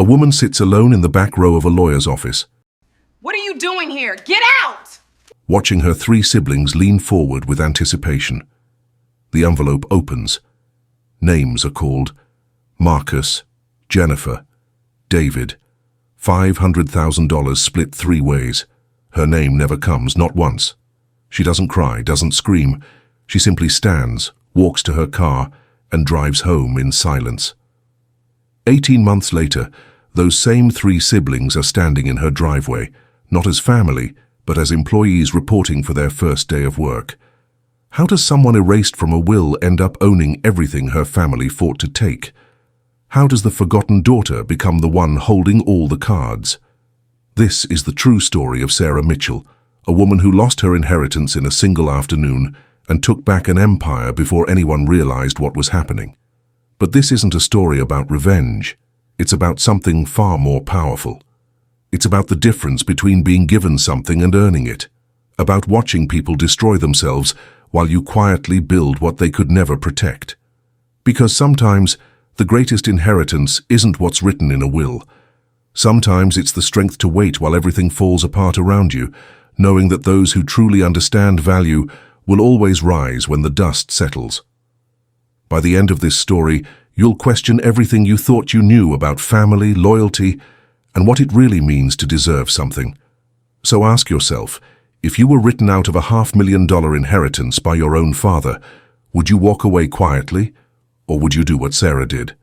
woman sits alone in the back row of a lawyer's office. What are you doing here? Get out! Watching her three siblings lean forward with anticipation. The envelope opens. Names are called: Marcus, Jennifer, David. $500,000 split three ways. Her name never comes, not once. She doesn't cry, doesn't scream. She simply stands, walks to her car, and drives home in silence. 18 months later, those same three siblings are standing in her driveway, not as family, but as employees reporting for their first day of work. How does someone erased from a will end up owning everything her family fought to take? How does the forgotten daughter become the one holding all the cards? This is the true story of Sarah Mitchell, a woman who lost her inheritance in a single afternoon and took back an empire before anyone realized what was happening. But this isn't a story about revenge. It's about something far more powerful. It's about the difference between being given something and earning it. About watching people destroy themselves while you quietly build what they could never protect. Because sometimes the greatest inheritance isn't what's written in a will. Sometimes it's the strength to wait while everything falls apart around you, knowing that those who truly understand value will always rise when the dust settles. By the end of this story, you'll question everything you thought you knew about family, loyalty, and what it really means to deserve something. So ask yourself, if you were written out of a $500,000 inheritance by your own father, would you walk away quietly, or would you do what Sarah did?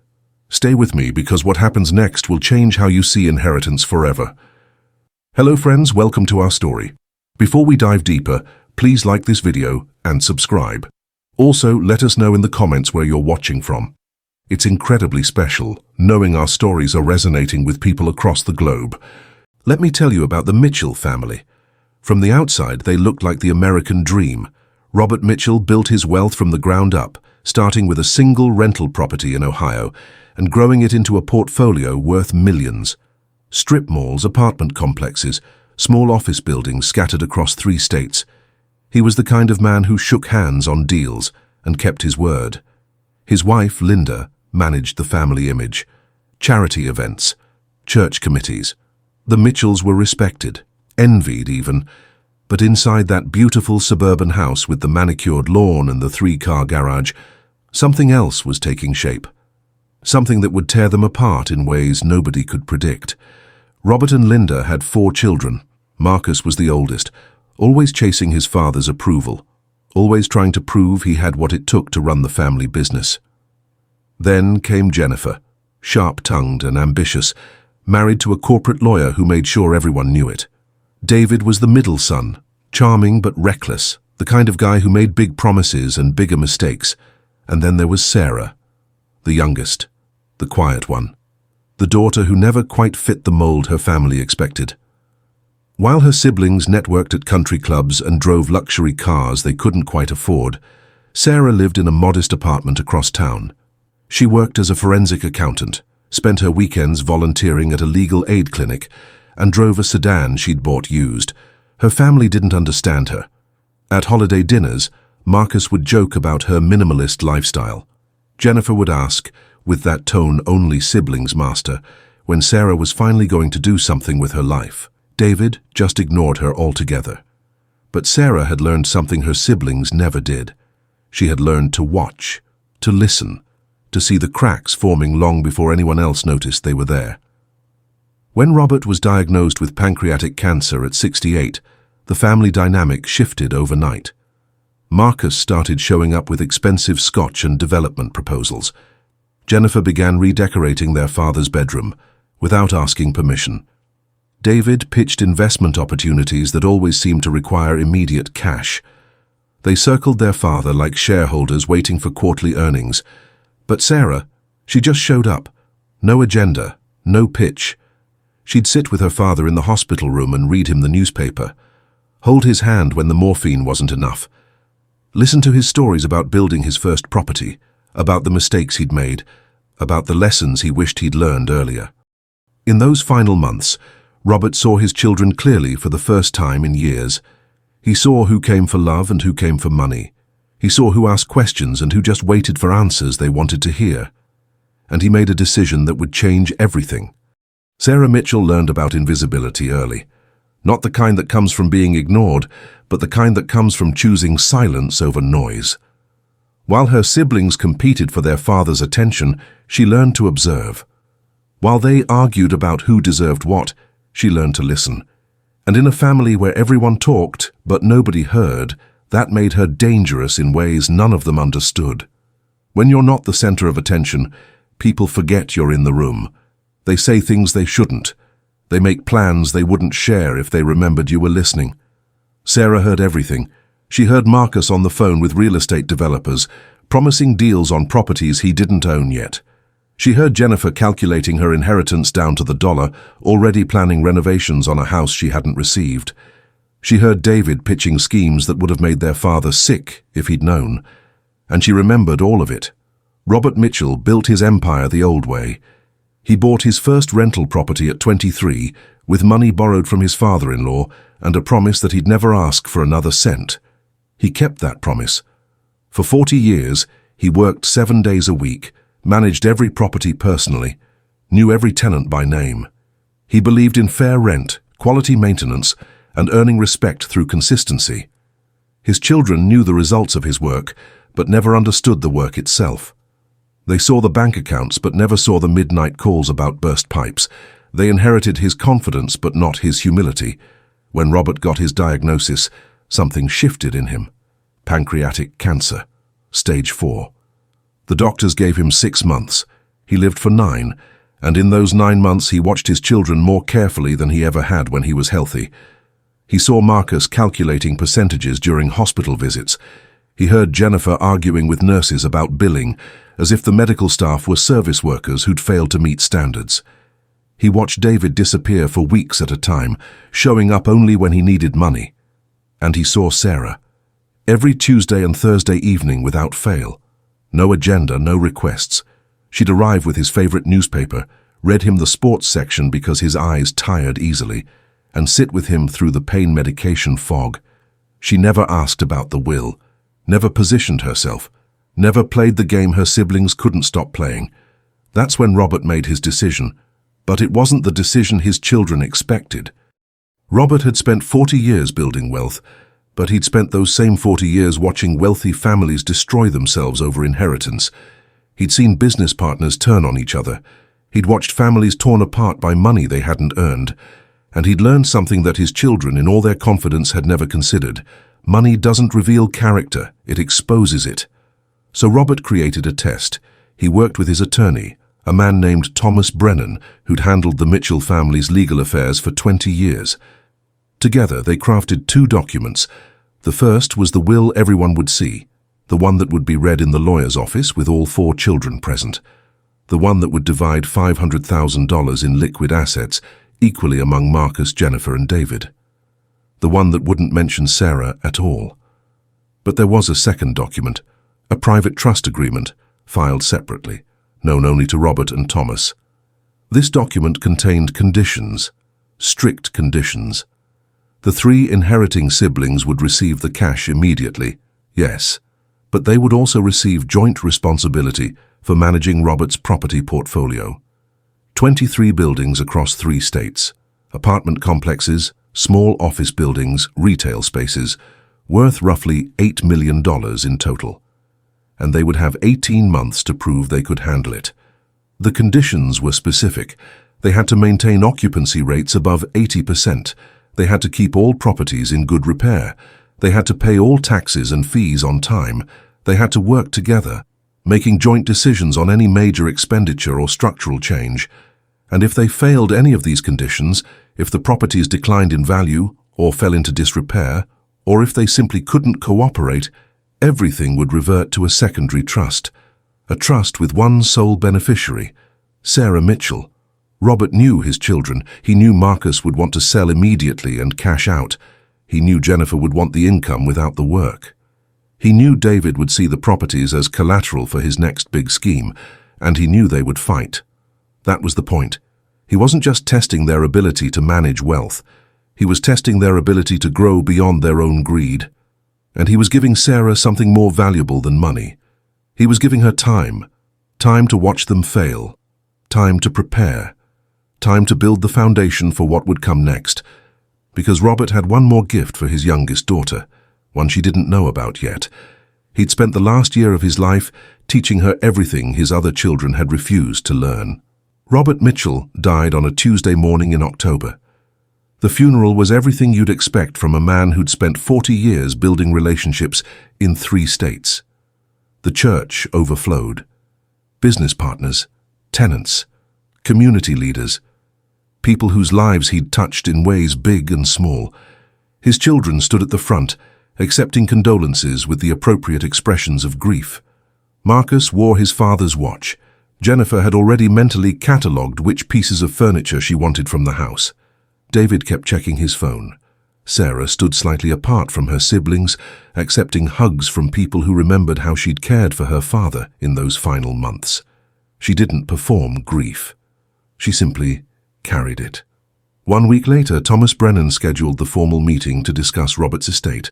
Stay with me, because what happens next will change how you see inheritance forever. Hello friends, welcome to our story. Before we dive deeper, please like this video and subscribe. Also, let us know in the comments where you're watching from. It's incredibly special, knowing our stories are resonating with people across the globe. Let me tell you about the Mitchell family. From the outside, they looked like the American dream. Robert Mitchell built his wealth from the ground up, starting with a single rental property in Ohio and growing it into a portfolio worth millions. Strip malls, apartment complexes, small office buildings scattered across 3 states. He was the kind of man who shook hands on deals and kept his word. His wife, Linda, managed the family image, charity events, church committees. The Mitchells were respected, envied even, but inside that beautiful suburban house with the manicured lawn and the 3-car garage, something else was taking shape. Something that would tear them apart in ways nobody could predict. Robert and Linda had 4 children. Marcus was the oldest, always chasing his father's approval, always trying to prove he had what it took to run the family business. Then came Jennifer, sharp-tongued and ambitious, married to a corporate lawyer who made sure everyone knew it. David was the middle son, charming but reckless, the kind of guy who made big promises and bigger mistakes. And then there was Sarah, the youngest, the quiet one, the daughter who never quite fit the mold her family expected. While her siblings networked at country clubs and drove luxury cars they couldn't quite afford, Sarah lived in a modest apartment across town. She worked as a forensic accountant, spent her weekends volunteering at a legal aid clinic, and drove a sedan she'd bought used. Her family didn't understand her. At holiday dinners, Marcus would joke about her minimalist lifestyle. Jennifer would ask, with that tone only siblings master, when Sarah was finally going to do something with her life. David just ignored her altogether. But Sarah had learned something her siblings never did. She had learned to watch, to listen, to see the cracks forming long before anyone else noticed they were there. When Robert was diagnosed with pancreatic cancer at 68, the family dynamic shifted overnight. Marcus started showing up with expensive scotch and development proposals. Jennifer began redecorating their father's bedroom, without asking permission. David pitched investment opportunities that always seemed to require immediate cash. They circled their father like shareholders waiting for quarterly earnings. But Sarah, she just showed up. No agenda, no pitch. She'd sit with her father in the hospital room and read him the newspaper, hold his hand when the morphine wasn't enough, listen to his stories about building his first property, about the mistakes he'd made, about the lessons he wished he'd learned earlier. In those final months, Robert saw his children clearly for the first time in years. He saw who came for love and who came for money. He saw who asked questions and who just waited for answers they wanted to hear. And he made a decision that would change everything. Sarah Mitchell learned about invisibility early. Not the kind that comes from being ignored, but the kind that comes from choosing silence over noise. While her siblings competed for their father's attention, she learned to observe. While they argued about who deserved what, she learned to listen. And in a family where everyone talked but nobody heard, that made her dangerous in ways none of them understood. When you're not the center of attention, people forget you're in the room. They say things they shouldn't. They make plans they wouldn't share if they remembered you were listening. Sarah heard everything. She heard Marcus on the phone with real estate developers, promising deals on properties he didn't own yet. She heard Jennifer calculating her inheritance down to the dollar, already planning renovations on a house she hadn't received. She heard David pitching schemes that would have made their father sick if he'd known. And she remembered all of it. Robert Mitchell built his empire the old way. He bought his first rental property at 23 with money borrowed from his father-in-law and a promise that he'd never ask for another cent. He kept that promise. For 40 years, he worked 7 days a week, managed every property personally, knew every tenant by name. He believed in fair rent, quality maintenance, and earning respect through consistency. His children knew the results of his work, but never understood the work itself. They saw the bank accounts but never saw the midnight calls about burst pipes. They inherited his confidence but not his humility. When Robert got his diagnosis, something shifted in him. Pancreatic cancer, stage 4. The doctors gave him 6 months. He lived for 9, and in those 9 months he watched his children more carefully than he ever had when he was healthy. He saw Marcus calculating percentages during hospital visits. He heard Jennifer arguing with nurses about billing, as if the medical staff were service workers who'd failed to meet standards. He watched David disappear for weeks at a time, showing up only when he needed money. And he saw Sarah. Every Tuesday and Thursday evening without fail. No agenda, no requests. She'd arrive with his favorite newspaper, read him the sports section because his eyes tired easily, and sit with him through the pain medication fog. She never asked about the will, never positioned herself, never played the game her siblings couldn't stop playing. That's when Robert made his decision, but it wasn't the decision his children expected. Robert had spent 40 years building wealth, but he'd spent those same 40 years watching wealthy families destroy themselves over inheritance. He'd seen business partners turn on each other. He'd watched families torn apart by money they hadn't earned. And he'd learned something that his children, in all their confidence, had never considered. Money doesn't reveal character, it exposes it. So Robert created a test. He worked with his attorney, a man named Thomas Brennan, who'd handled the Mitchell family's legal affairs for 20 years. Together, they crafted 2 documents. The first was the will everyone would see, the one that would be read in the lawyer's office with all 4 children present, the one that would divide $500,000 in liquid assets equally among Marcus, Jennifer, and David. The one that wouldn't mention Sarah at all. But there was a second document, a private trust agreement, filed separately, known only to Robert and Thomas. This document contained conditions, strict conditions. The 3 inheriting siblings would receive the cash immediately, yes, but they would also receive joint responsibility for managing Robert's property portfolio. 23 buildings across 3 states, apartment complexes, small office buildings, retail spaces, worth roughly $8 million in total. And they would have 18 months to prove they could handle it. The conditions were specific. They had to maintain occupancy rates above 80%. They had to keep all properties in good repair. They had to pay all taxes and fees on time. They had to work together, making joint decisions on any major expenditure or structural change. And if they failed any of these conditions, if the properties declined in value or fell into disrepair, or if they simply couldn't cooperate, everything would revert to a secondary trust. A trust with one sole beneficiary, Sarah Mitchell. Robert knew his children. He knew Marcus would want to sell immediately and cash out. He knew Jennifer would want the income without the work. He knew David would see the properties as collateral for his next big scheme, and he knew they would fight. That was the point. He wasn't just testing their ability to manage wealth. He was testing their ability to grow beyond their own greed. And he was giving Sarah something more valuable than money. He was giving her time. Time to watch them fail. Time to prepare. Time to build the foundation for what would come next, because Robert had one more gift for his youngest daughter, one she didn't know about yet. He'd spent the last year of his life teaching her everything his other children had refused to learn. Robert Mitchell died on a Tuesday morning in October. The funeral was everything you'd expect from a man who'd spent 40 years building relationships in 3 states. The church overflowed. Business partners, tenants, community leaders, people whose lives he'd touched in ways big and small. His children stood at the front, accepting condolences with the appropriate expressions of grief. Marcus wore his father's watch. Jennifer had already mentally catalogued which pieces of furniture she wanted from the house. David kept checking his phone. Sarah stood slightly apart from her siblings, accepting hugs from people who remembered how she'd cared for her father in those final months. She didn't perform grief. She simply carried it. 1 week later, Thomas Brennan scheduled the formal meeting to discuss Robert's estate.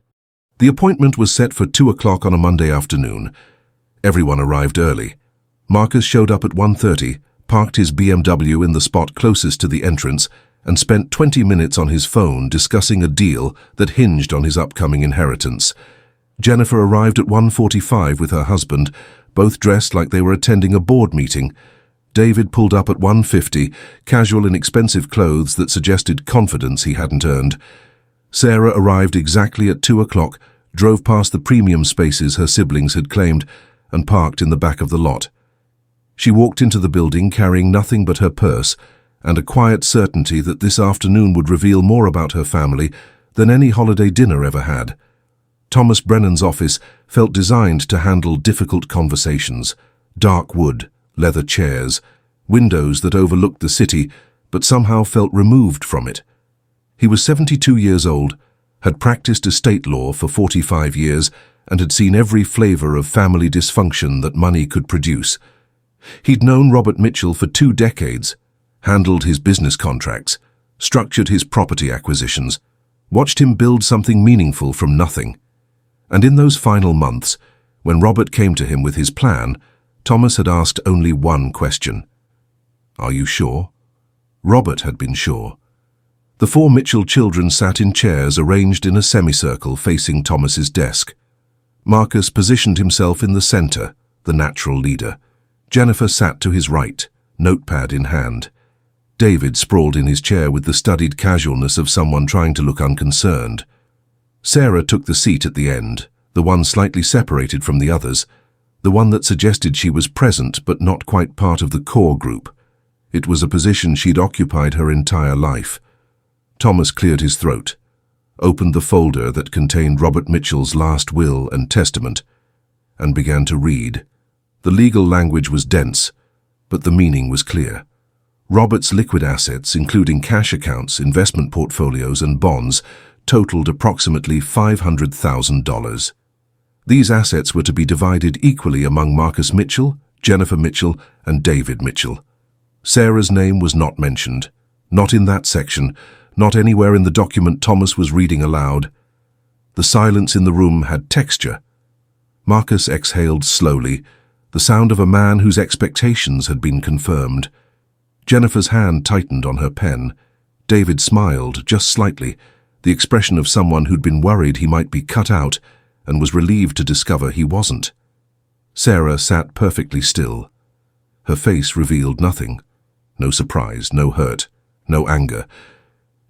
The appointment was set for 2 o'clock on a Monday afternoon. Everyone arrived early. Marcus showed up at 1:30, parked his BMW in the spot closest to the entrance, and spent 20 minutes on his phone discussing a deal that hinged on his upcoming inheritance. Jennifer arrived at 1:45 with her husband, both dressed like they were attending a board meeting. David pulled up at 1:50, casual in expensive clothes that suggested confidence he hadn't earned. Sarah arrived exactly at 2 o'clock, drove past the premium spaces her siblings had claimed, and parked in the back of the lot. She walked into the building carrying nothing but her purse and a quiet certainty that this afternoon would reveal more about her family than any holiday dinner ever had. Thomas Brennan's office felt designed to handle difficult conversations. Dark wood, leather chairs, windows that overlooked the city but somehow felt removed from it. He was 72 years old, had practiced estate law for 45 years, and had seen every flavor of family dysfunction that money could produce. He'd known Robert Mitchell for 2 decades, handled his business contracts, structured his property acquisitions, watched him build something meaningful from nothing. And in those final months, when Robert came to him with his plan, Thomas had asked only one question. "Are you sure?" Robert had been sure. The 4 Mitchell children sat in chairs arranged in a semicircle facing Thomas's desk. Marcus positioned himself in the center, the natural leader. Jennifer sat to his right, notepad in hand. David sprawled in his chair with the studied casualness of someone trying to look unconcerned. Sarah took the seat at the end, the one slightly separated from the others, the one that suggested she was present but not quite part of the core group. It was a position she'd occupied her entire life. Thomas cleared his throat, opened the folder that contained Robert Mitchell's last will and testament, and began to read. The legal language was dense, but the meaning was clear. Robert's liquid assets, including cash accounts, investment portfolios, and bonds, totaled approximately $500,000. These assets were to be divided equally among Marcus Mitchell, Jennifer Mitchell, and David Mitchell. Sarah's name was not mentioned, not in that section, not anywhere in the document Thomas was reading aloud. The silence in the room had texture. Marcus exhaled slowly, the sound of a man whose expectations had been confirmed. Jennifer's hand tightened on her pen. David smiled, just slightly, the expression of someone who'd been worried he might be cut out and was relieved to discover he wasn't. Sarah sat perfectly still. Her face revealed nothing. No surprise, no hurt, no anger.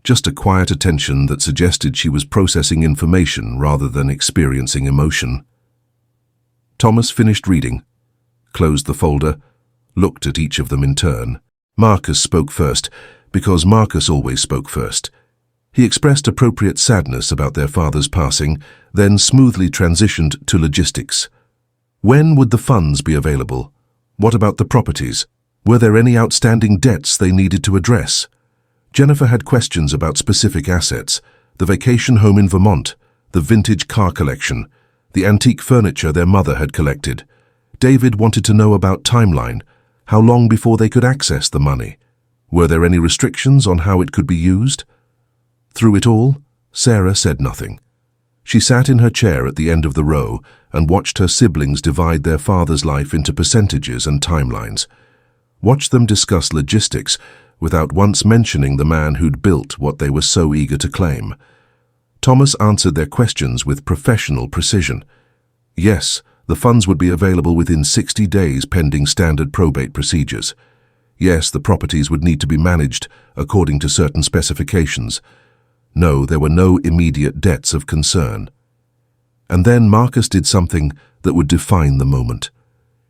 Just a quiet attention that suggested she was processing information rather than experiencing emotion. Thomas finished reading, closed the folder, looked at each of them in turn. Marcus spoke first, because Marcus always spoke first. He expressed appropriate sadness about their father's passing, then smoothly transitioned to logistics. When would the funds be available? What about the properties? Were there any outstanding debts they needed to address? Jennifer had questions about specific assets, the vacation home in Vermont, the vintage car collection, the antique furniture their mother had collected. David wanted to know about timeline, how long before they could access the money. Were there any restrictions on how it could be used? Through it all, Sarah said nothing. She sat in her chair at the end of the row and watched her siblings divide their father's life into percentages and timelines. Watched them discuss logistics, without once mentioning the man who'd built what they were so eager to claim. Thomas answered their questions with professional precision. Yes, the funds would be available within 60 days pending standard probate procedures. Yes, the properties would need to be managed according to certain specifications. No, there were no immediate debts of concern. And then Marcus did something that would define the moment.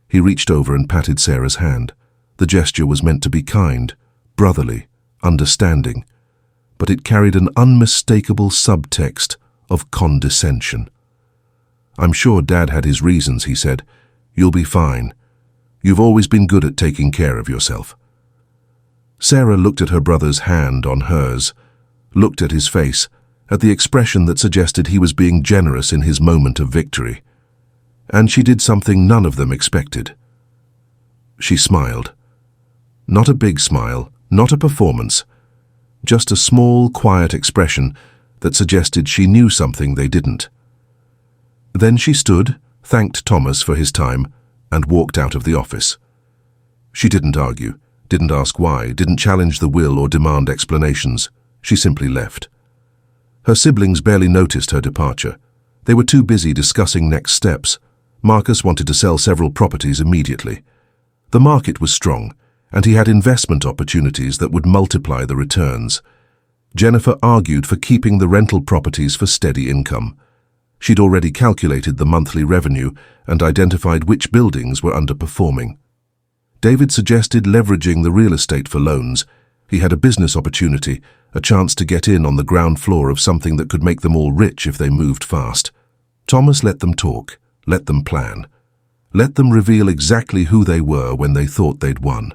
He reached over and patted Sarah's hand. The gesture was meant to be kind, brotherly, understanding, but it carried an unmistakable subtext of condescension. "I'm sure Dad had his reasons," he said. "You'll be fine. You've always been good at taking care of yourself." Sarah looked at her brother's hand on hers, looked at his face, at the expression that suggested he was being generous in his moment of victory. And she did something none of them expected. She smiled. Not a big smile, not a performance, just a small, quiet expression that suggested she knew something they didn't. Then she stood, thanked Thomas for his time, and walked out of the office. She didn't argue, didn't ask why, didn't challenge the will or demand explanations. She simply left. Her siblings barely noticed her departure. They were too busy discussing next steps. Marcus wanted to sell several properties immediately. The market was strong, and he had investment opportunities that would multiply the returns. Jennifer argued for keeping the rental properties for steady income. She'd already calculated the monthly revenue and identified which buildings were underperforming. David suggested leveraging the real estate for loans. He had a business opportunity, a chance to get in on the ground floor of something that could make them all rich if they moved fast. Thomas let them talk, let them plan. Let them reveal exactly who they were when they thought they'd won.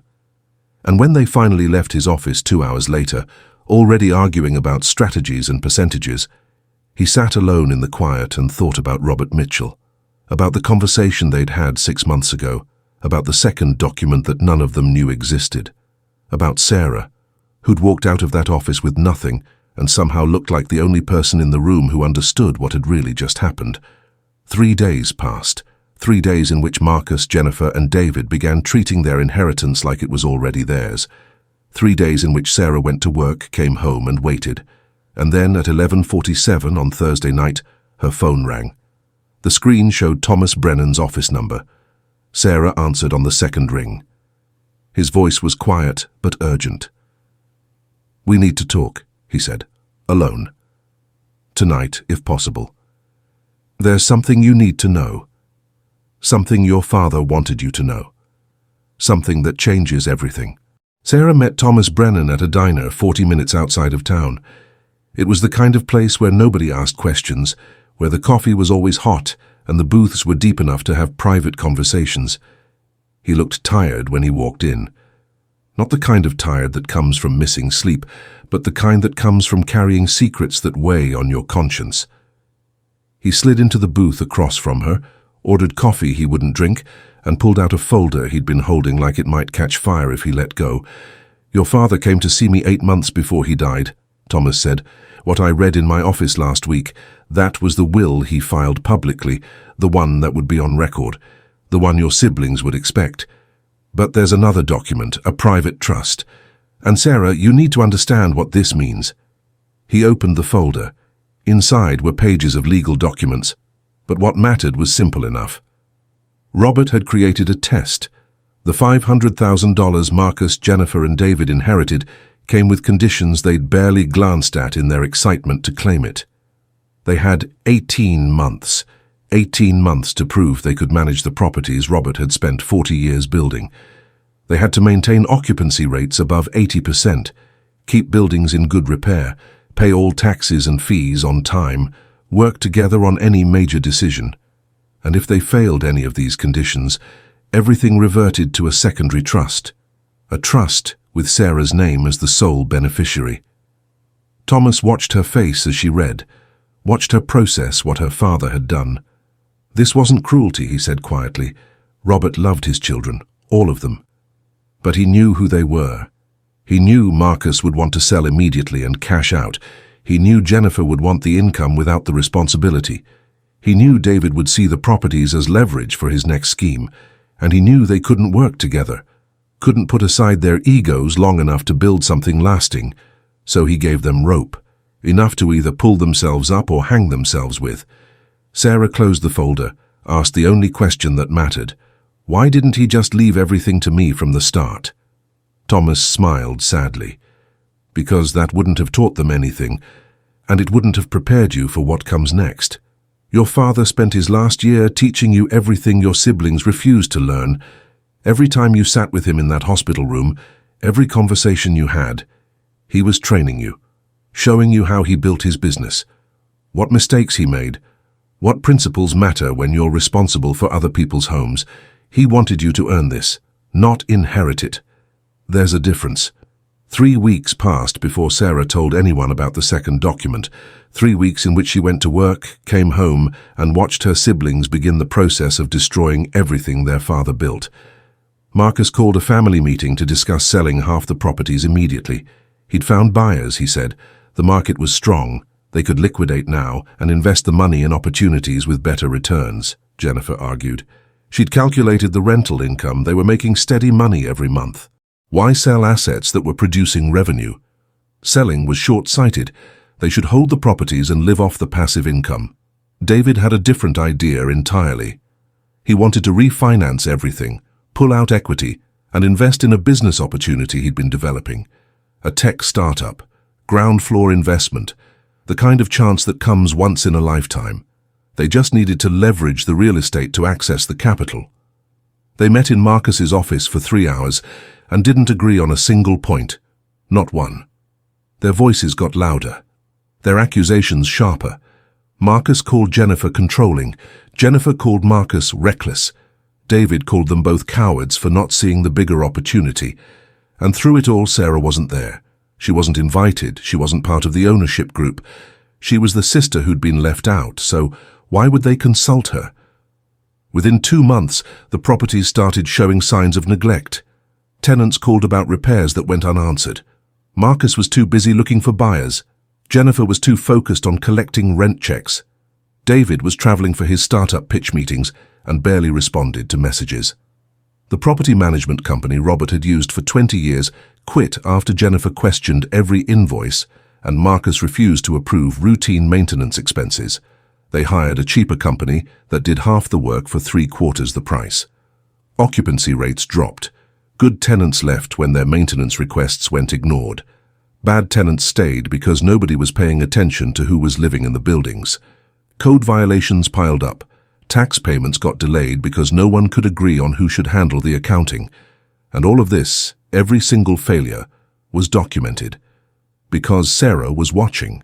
And when they finally left his office 2 hours later, already arguing about strategies and percentages, he sat alone in the quiet and thought about Robert Mitchell, about the conversation they'd had 6 months ago, about the second document that none of them knew existed, about Sarah, who'd walked out of that office with nothing and somehow looked like the only person in the room who understood what had really just happened. 3 days passed, 3 days in which Marcus, Jennifer, and David began treating their inheritance like it was already theirs. 3 days in which Sarah went to work, came home, and waited. And then at 11:47 on Thursday night, her phone rang. The screen showed Thomas Brennan's office number. Sarah answered on the second ring. His voice was quiet but urgent. "We need to talk," he said, "alone. Tonight, if possible. There's something you need to know. Something your father wanted you to know. Something that changes everything." Sarah met Thomas Brennan at a diner 40 minutes outside of town. It was the kind of place where nobody asked questions, where the coffee was always hot and the booths were deep enough to have private conversations. He looked tired when he walked in. Not the kind of tired that comes from missing sleep, but the kind that comes from carrying secrets that weigh on your conscience. He slid into the booth across from her, ordered coffee he wouldn't drink, and pulled out a folder he'd been holding like it might catch fire if he let go. "Your father came to see me 8 months before he died," Thomas said. "What I read in my office last week, that was the will he filed publicly, the one that would be on record, the one your siblings would expect. But there's another document, a private trust. And Sarah, you need to understand what this means." He opened the folder. Inside were pages of legal documents, but what mattered was simple enough. Robert had created a test. The $500,000 Marcus, Jennifer, and David inherited came with conditions they'd barely glanced at in their excitement to claim it. They had 18 months to prove they could manage the properties Robert had spent 40 years building. They had to maintain occupancy rates above 80%, keep buildings in good repair, pay all taxes and fees on time, work together on any major decision. And if they failed any of these conditions, everything reverted to a secondary trust, a trust with Sarah's name as the sole beneficiary. Thomas watched her face as she read, watched her process what her father had done. This wasn't cruelty, he said quietly. Robert loved his children, all of them. But he knew who they were. He knew Marcus would want to sell immediately and cash out. He knew Jennifer would want the income without the responsibility. He knew David would see the properties as leverage for his next scheme, and he knew they couldn't work together. couldn't put aside their egos long enough to build something lasting, so he gave them rope, enough to either pull themselves up or hang themselves with. Sarah closed the folder, asked the only question that mattered. Why didn't he just leave everything to me from the start? Thomas smiled sadly. Because that wouldn't have taught them anything, and it wouldn't have prepared you for what comes next. Your father spent his last year teaching you everything your siblings refused to learn. Every time you sat with him in that hospital room, every conversation you had, he was training you, showing you how he built his business, what mistakes he made, what principles matter when you're responsible for other people's homes. He wanted you to earn this, not inherit it. There's a difference. 3 weeks passed before Sarah told anyone about the second document, 3 weeks in which she went to work, came home, and watched her siblings begin the process of destroying everything their father built. Marcus called a family meeting to discuss selling half the properties immediately. He'd found buyers, he said. The market was strong. They could liquidate now and invest the money in opportunities with better returns, Jennifer argued. She'd calculated the rental income. They were making steady money every month. Why sell assets that were producing revenue? Selling was short-sighted. They should hold the properties and live off the passive income. David had a different idea entirely. He wanted to refinance everything, pull out equity, and invest in a business opportunity he'd been developing. A tech startup, ground floor investment, the kind of chance that comes once in a lifetime. They just needed to leverage the real estate to access the capital. They met in Marcus's office for 3 hours and didn't agree on a single point, not one. Their voices got louder, their accusations sharper. Marcus called Jennifer controlling. Jennifer called Marcus reckless. David called them both cowards for not seeing the bigger opportunity. And through it all, Sarah wasn't there. She wasn't invited. She wasn't part of the ownership group. She was the sister who'd been left out, so why would they consult her? Within 2 months, the properties started showing signs of neglect. Tenants called about repairs that went unanswered. Marcus was too busy looking for buyers. Jennifer was too focused on collecting rent checks. David was traveling for his startup pitch meetings and barely responded to messages. The property management company Robert had used for 20 years quit after Jennifer questioned every invoice and Marcus refused to approve routine maintenance expenses. They hired a cheaper company that did half the work for 3/4 the price. Occupancy rates dropped. Good tenants left when their maintenance requests went ignored. Bad tenants stayed because nobody was paying attention to who was living in the buildings. Code violations piled up. Tax payments got delayed because no one could agree on who should handle the accounting. And all of this, every single failure, was documented. Because Sarah was watching.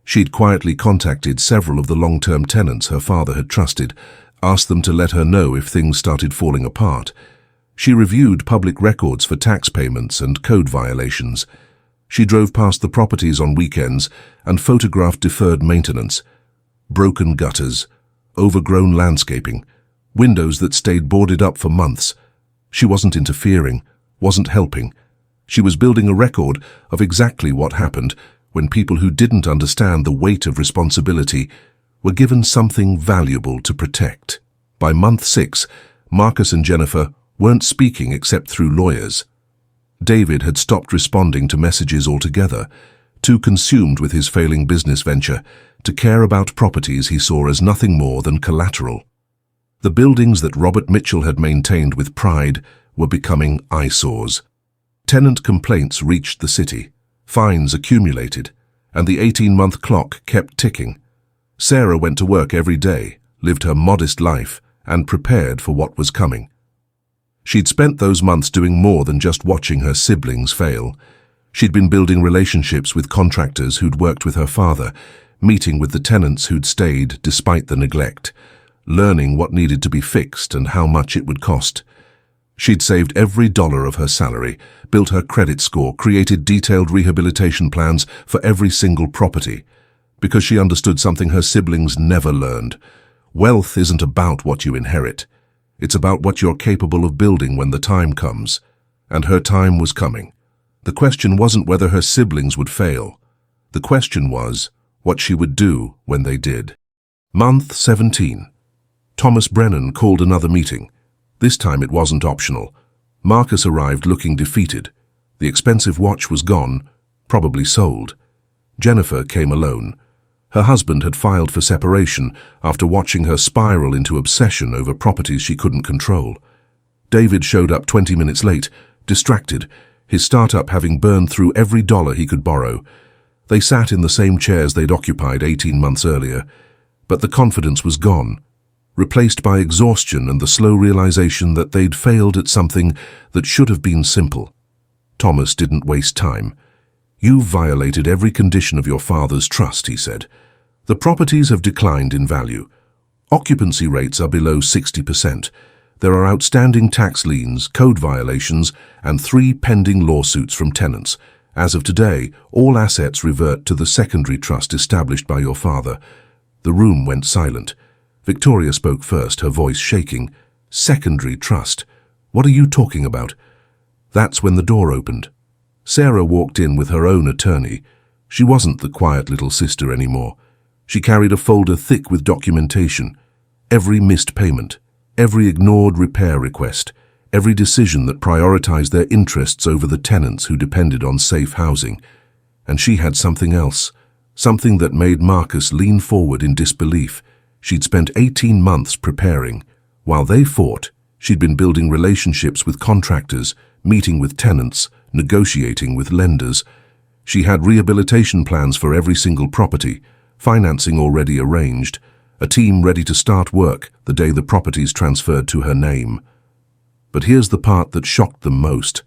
She'd quietly contacted several of the long-term tenants her father had trusted, asked them to let her know if things started falling apart. She reviewed public records for tax payments and code violations. She drove past the properties on weekends and photographed deferred maintenance, broken gutters, overgrown landscaping, windows that stayed boarded up for months. She wasn't interfering, wasn't helping. She was building a record of exactly what happened when people who didn't understand the weight of responsibility were given something valuable to protect. By month 6, Marcus and Jennifer weren't speaking except through lawyers. David had stopped responding to messages altogether, too consumed with his failing business venture to care about properties he saw as nothing more than collateral. The buildings that Robert Mitchell had maintained with pride were becoming eyesores. Tenant complaints reached the city, fines accumulated, and the 18-month clock kept ticking. Sarah went to work every day, lived her modest life, and prepared for what was coming. She'd spent those months doing more than just watching her siblings fail. She'd been building relationships with contractors who'd worked with her father, meeting with the tenants who'd stayed despite the neglect, learning what needed to be fixed and how much it would cost. She'd saved every dollar of her salary, built her credit score, created detailed rehabilitation plans for every single property, because she understood something her siblings never learned. Wealth isn't about what you inherit. It's about what you're capable of building when the time comes. And her time was coming. The question wasn't whether her siblings would fail. The question was what she would do when they did. Month 17. Thomas Brennan called another meeting. This time it wasn't optional. Marcus arrived looking defeated. The expensive watch was gone, probably sold. Jennifer came alone. Her husband had filed for separation after watching her spiral into obsession over properties she couldn't control. David showed up 20 minutes late, distracted, his startup having burned through every dollar he could borrow. They sat in the same chairs they'd occupied 18 months earlier, but the confidence was gone, replaced by exhaustion and the slow realization that they'd failed at something that should have been simple. Thomas didn't waste time. "You've violated every condition of your father's trust," he said. "The properties have declined in value. Occupancy rates are below 60%. There are outstanding tax liens, code violations, and 3 pending lawsuits from tenants. As of today, all assets revert to the secondary trust established by your father." The room went silent. Victoria spoke first, her voice shaking. "Secondary trust? What are you talking about?" That's when the door opened. Sarah walked in with her own attorney. She wasn't the quiet little sister anymore. She carried a folder thick with documentation. Every missed payment, every ignored repair request, every decision that prioritized their interests over the tenants who depended on safe housing. And she had something else, something that made Marcus lean forward in disbelief. She'd spent 18 months preparing. While they fought, she'd been building relationships with contractors, meeting with tenants, negotiating with lenders. She had rehabilitation plans for every single property, financing already arranged, a team ready to start work the day the properties transferred to her name. But here's the part that shocked them most.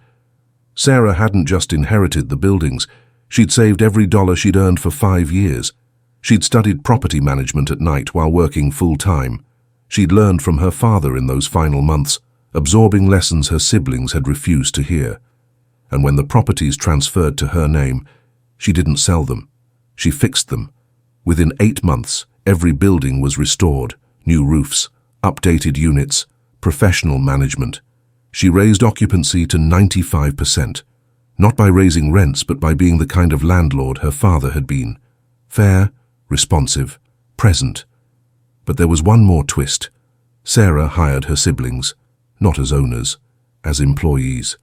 Sarah hadn't just inherited the buildings. She'd saved every dollar she'd earned for 5 years. She'd studied property management at night while working full-time. She'd learned from her father in those final months, absorbing lessons her siblings had refused to hear. And when the properties transferred to her name, she didn't sell them. She fixed them. Within 8 months, every building was restored, new roofs, updated units, professional management. She raised occupancy to 95%, not by raising rents but by being the kind of landlord her father had been. Fair, responsive, present. But there was one more twist. Sarah hired her siblings, not as owners, as employees.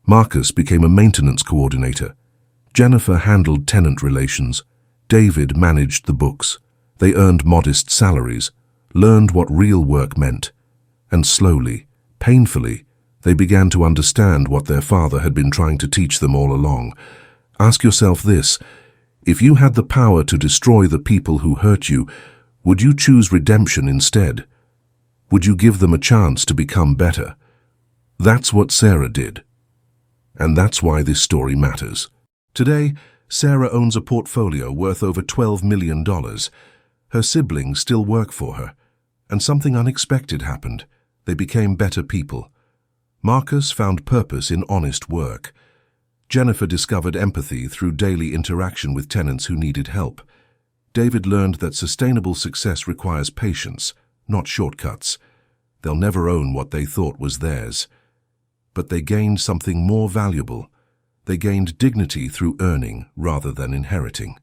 Marcus became a maintenance coordinator. Jennifer handled tenant relations. David managed the books. They earned modest salaries, learned what real work meant. And slowly, painfully, they began to understand what their father had been trying to teach them all along. Ask yourself this: if you had the power to destroy the people who hurt you, would you choose redemption instead? Would you give them a chance to become better? That's what Sarah did. And that's why this story matters. Today, Sarah owns a portfolio worth over $12 million. Her siblings still work for her. And something unexpected happened. They became better people. Marcus found purpose in honest work. Jennifer discovered empathy through daily interaction with tenants who needed help. David learned that sustainable success requires patience, not shortcuts. They'll never own what they thought was theirs. But they gained something more valuable. They gained dignity through earning rather than inheriting.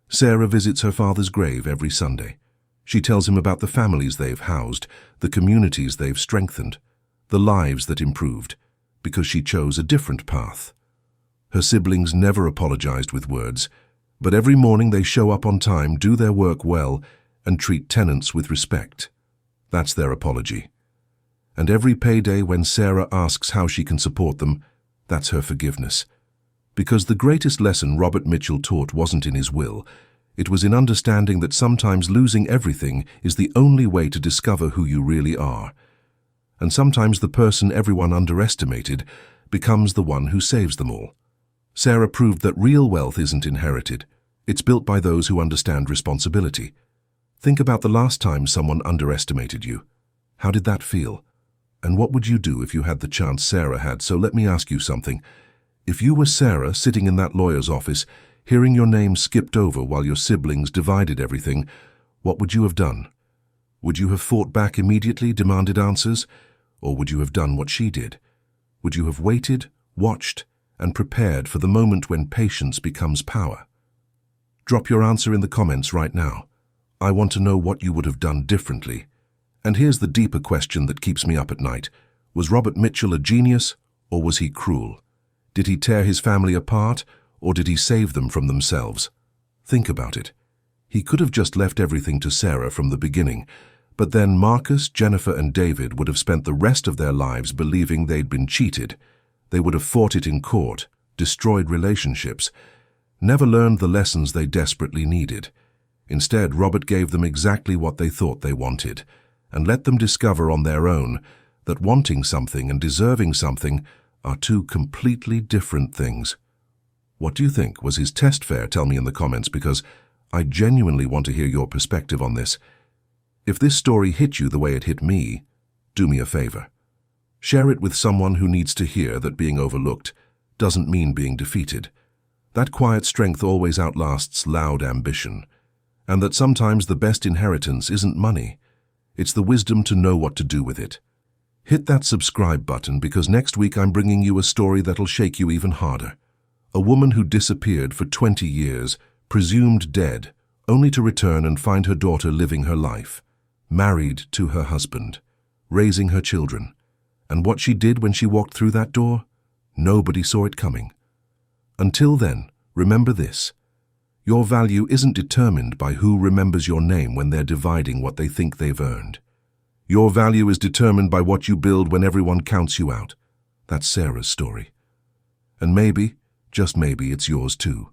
Sarah visits her father's grave every Sunday. She tells him about the families they've housed, the communities they've strengthened, the lives that improved, because she chose a different path. Her siblings never apologized with words, but every morning they show up on time, do their work well, and treat tenants with respect. That's their apology. And every payday when Sarah asks how she can support them, that's her forgiveness. Because the greatest lesson Robert Mitchell taught wasn't in his will. It was in understanding that sometimes losing everything is the only way to discover who you really are. And sometimes the person everyone underestimated becomes the one who saves them all. Sarah proved that real wealth isn't inherited. It's built by those who understand responsibility. Think about the last time someone underestimated you. How did that feel? And what would you do if you had the chance Sarah had? So let me ask you something. If you were Sarah sitting in that lawyer's office, hearing your name skipped over while your siblings divided everything, what would you have done? Would you have fought back immediately, demanded answers? Or would you have done what she did? Would you have waited, watched, and prepared for the moment when patience becomes power? Drop your answer in the comments right now. I want to know what you would have done differently. And here's the deeper question that keeps me up at night. Was Robert Mitchell a genius Or was he cruel? Did he tear his family apart, or did he save them from themselves? Think about it. He could have just left everything to Sarah from the beginning, but then Marcus, Jennifer, and David would have spent the rest of their lives believing they'd been cheated. They would have fought it in court, destroyed relationships, never learned the lessons they desperately needed. Instead, Robert gave them exactly what they thought they wanted, and let them discover on their own that wanting something and deserving something are two completely different things. What do you think? Was his test fair? Tell me in the comments, because I genuinely want to hear your perspective on this. If this story hit you the way it hit me, do me a favor. Share it with someone who needs to hear that being overlooked doesn't mean being defeated, that quiet strength always outlasts loud ambition, and that sometimes the best inheritance isn't money, it's the wisdom to know what to do with it. Hit that subscribe button, because next week I'm bringing you a story that'll shake you even harder. A woman who disappeared for 20 years, presumed dead, only to return and find her daughter living her life, married to her husband, raising her children. And what she did when she walked through that door? Nobody saw it coming. Until then, remember this. Your value isn't determined by who remembers your name when they're dividing what they think they've earned. Your value is determined by what you build when everyone counts you out. That's Sarah's story. And maybe, just maybe, it's yours too.